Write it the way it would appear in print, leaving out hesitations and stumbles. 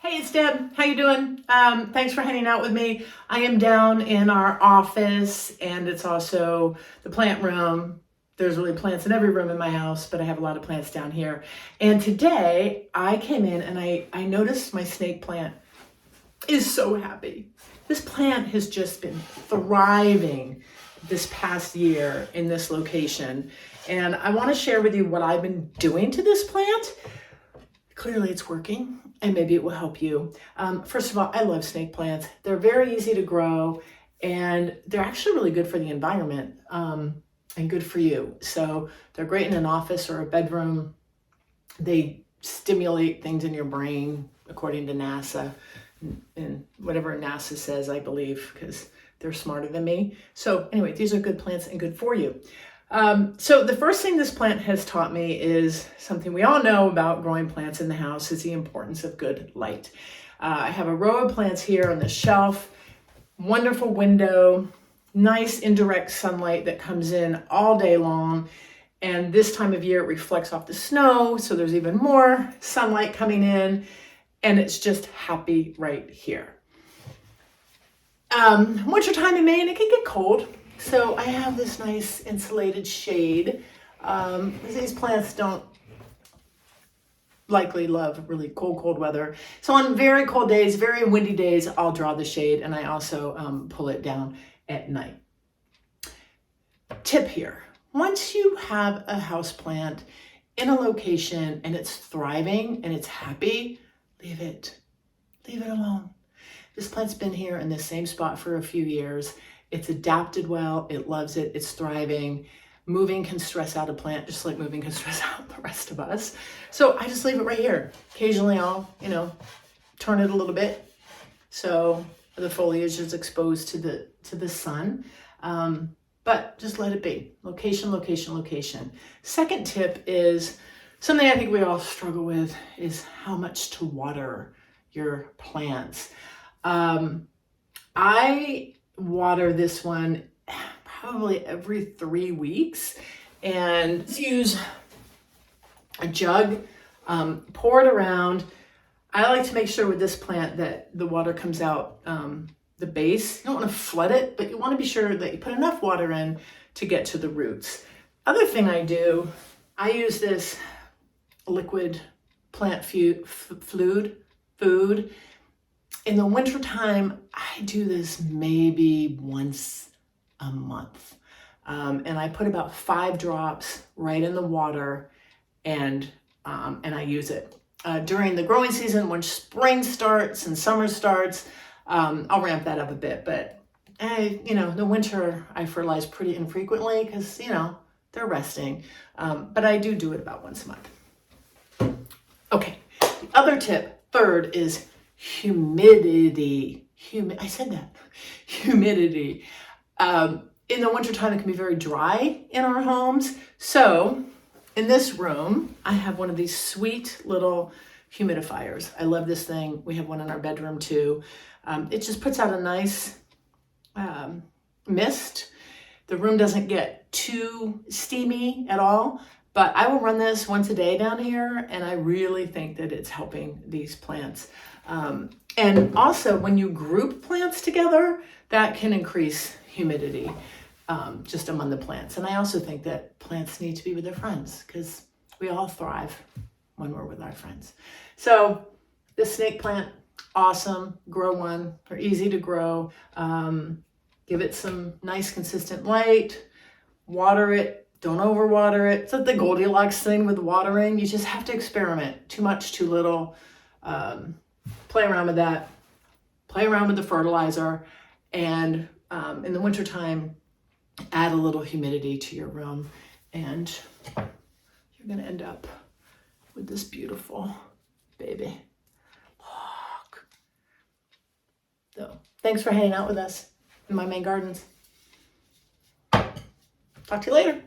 Hey, it's Deb. How you doing? Thanks for hanging out with me. I am down in our office, and it's also the plant room. There's really plants in every room in my house, but I have a lot of plants down here. And today I came in and I noticed my snake plant is so happy. This plant has just been thriving this past year in this location. And I want to share with you what I've been doing to this plant. Clearly it's working, and maybe it will help you. First of all, I love snake plants. They're very easy to grow, and they're actually really good for the environment and good for you. So they're great in an office or a bedroom. They stimulate things in your brain, according to NASA, and whatever NASA says, I believe, because they're smarter than me. So anyway, these are good plants and good for you. So the first thing this plant has taught me is something we all know about growing plants in the house is the importance of good light. I have a row of plants here on the shelf, wonderful window, nice indirect sunlight that comes in all day long. And this time of year it reflects off the snow, so there's even more sunlight coming in, and it's just happy right here. Wintertime in Maine, it can get cold. So I have this nice insulated shade. These plants don't likely love really cold weather. So on very cold days, very windy days, I'll draw the shade, and I also pull it down at night. Tip here, once you have a house plant in a location and it's thriving and it's happy, leave it alone. This plant's been here in the same spot for a few years. It's adapted well, it loves it, it's thriving. Moving can stress out a plant just like moving can stress out the rest of us. So I just leave it right here. Occasionally I'll, turn it a little bit so the foliage is exposed to the sun. But just let it be. Location, location, location. Second tip is something I think we all struggle with is how much to water your plants. I water this one probably every 3 weeks, and use a jug, pour it around. I like to make sure with this plant that the water comes out the base. You don't want to flood it, but you want to be sure that you put enough water in to get to the roots. Other thing I do, I use this liquid plant food. In the wintertime, I do this maybe once a month. And I put about 5 drops right in the water, and I use it. During the growing season, when spring starts and summer starts, I'll ramp that up a bit. But, the winter, I fertilize pretty infrequently because, they're resting. But I do it about once a month. Okay, the other tip, third, is humidity. I said that. Humidity. In the wintertime, it can be very dry in our homes. So in this room, I have one of these sweet little humidifiers. I love this thing. We have one in our bedroom too. It just puts out a nice mist. The room doesn't get too steamy at all. But I will run this once a day down here, and I really think that it's helping these plants. And also, when you group plants together, that can increase humidity just among the plants. And I also think that plants need to be with their friends because we all thrive when we're with our friends. So this snake plant, awesome. Grow one. They're easy to grow. Give it some nice consistent light. Water it. Don't overwater it. It's like the Goldilocks thing with watering. You just have to experiment. Too much, too little. Play around with that. Play around with the fertilizer. And in the wintertime, add a little humidity to your room. And you're going to end up with this beautiful baby. Look. So, thanks for hanging out with us in my Maine gardens. Talk to you later.